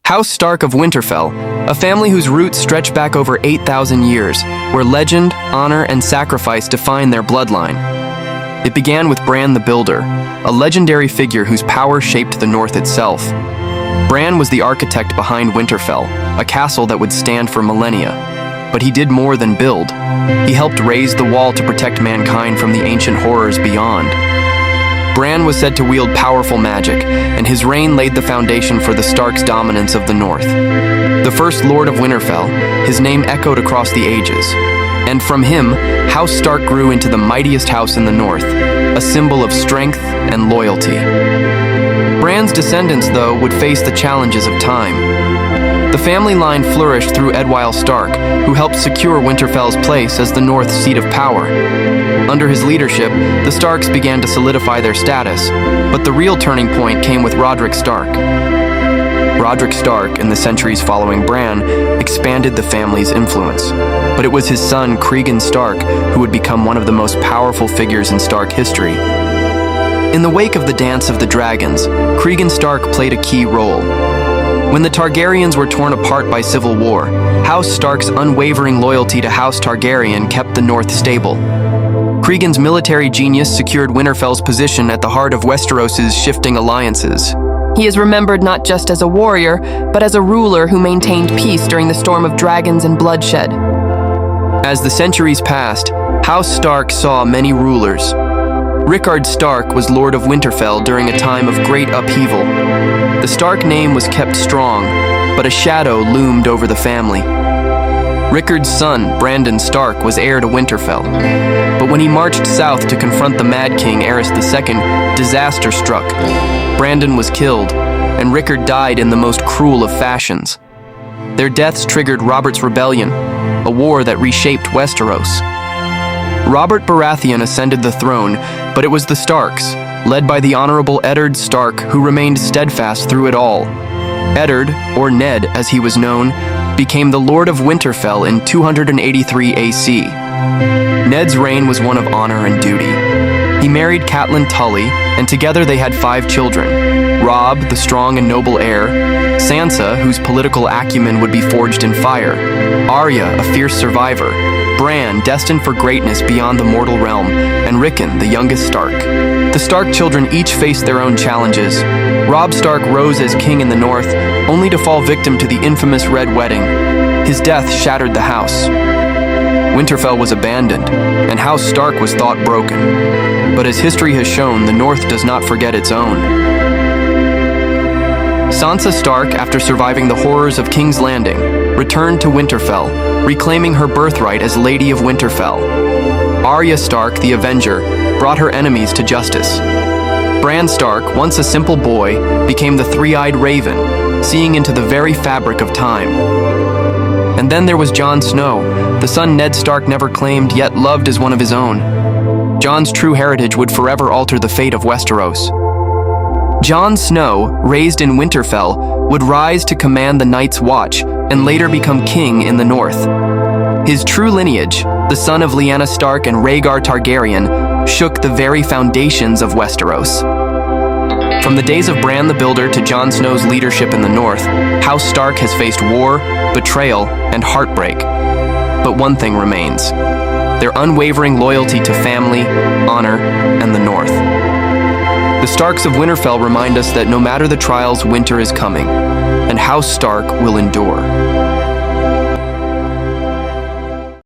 House Stark of Winterfell, a family whose roots stretch back over 8,000 years, where legend, honor, and sacrifice define their bloodline. It began with Bran the Builder, a legendary figure whose power shaped the North itself. Bran was the architect behind Winterfell, a castle that would stand for millennia. But he did more than build. He helped raise the wall to protect mankind from the ancient horrors beyond. Bran was said to wield powerful magic, and his reign laid the foundation for the Stark's dominance of the North. The first Lord of Winterfell, his name echoed across the ages. And from him, House Stark grew into the mightiest house in the North, a symbol of strength and loyalty. Bran's descendants, though, would face the challenges of time. The family line flourished through Edwyle Stark, who helped secure Winterfell's place as the North's seat of power. Under his leadership, the Starks began to solidify their status, but the real turning point came with Rodrik Stark. Rodrik Stark, in the centuries following Bran, expanded the family's influence. But it was his son, Cregan Stark, who would become one of the most powerful figures in Stark history. In the wake of the Dance of the Dragons, Cregan Stark played a key role. When the Targaryens were torn apart by civil war, House Stark's unwavering loyalty to House Targaryen kept the North stable. Cregan's military genius secured Winterfell's position at the heart of Westeros' shifting alliances. He is remembered not just as a warrior, but as a ruler who maintained peace during the storm of dragons and bloodshed. As the centuries passed, House Stark saw many rulers. Rickard Stark was Lord of Winterfell during a time of great upheaval. The Stark name was kept strong, but a shadow loomed over the family. Rickard's son, Brandon Stark, was heir to Winterfell. But when he marched south to confront the Mad King Aerys II, disaster struck. Brandon was killed, and Rickard died in the most cruel of fashions. Their deaths triggered Robert's Rebellion, a war that reshaped Westeros. Robert Baratheon ascended the throne, but it was the Starks, led by the Honorable Eddard Stark, who remained steadfast through it all. Eddard, or Ned as he was known, became the Lord of Winterfell in 283 AC. Ned's reign was one of honor and duty. He married Catelyn Tully, and together they had 5 children: Robb, the strong and noble heir; Sansa, whose political acumen would be forged in fire; Arya, a fierce survivor; Bran, destined for greatness beyond the mortal realm; and Rickon, the youngest Stark. The Stark children each faced their own challenges. Robb Stark rose as king in the North, only to fall victim to the infamous Red Wedding. His death shattered the house. Winterfell was abandoned, and House Stark was thought broken. But as history has shown, the North does not forget its own. Sansa Stark, after surviving the horrors of King's Landing, returned to Winterfell, reclaiming her birthright as Lady of Winterfell. Arya Stark, the Avenger, brought her enemies to justice. Bran Stark, once a simple boy, became the three-eyed Raven, seeing into the very fabric of time. And then there was Jon Snow, the son Ned Stark never claimed yet loved as one of his own. Jon's true heritage would forever alter the fate of Westeros. Jon Snow, raised in Winterfell, would rise to command the Night's Watch and later become king in the North. His true lineage, the son of Lyanna Stark and Rhaegar Targaryen, shook the very foundations of Westeros. From the days of Bran the Builder to Jon Snow's leadership in the North, House Stark has faced war, betrayal, and heartbreak. But one thing remains: their unwavering loyalty to family, honor, and the North. The Starks of Winterfell remind us that no matter the trials, winter is coming, and House Stark will endure.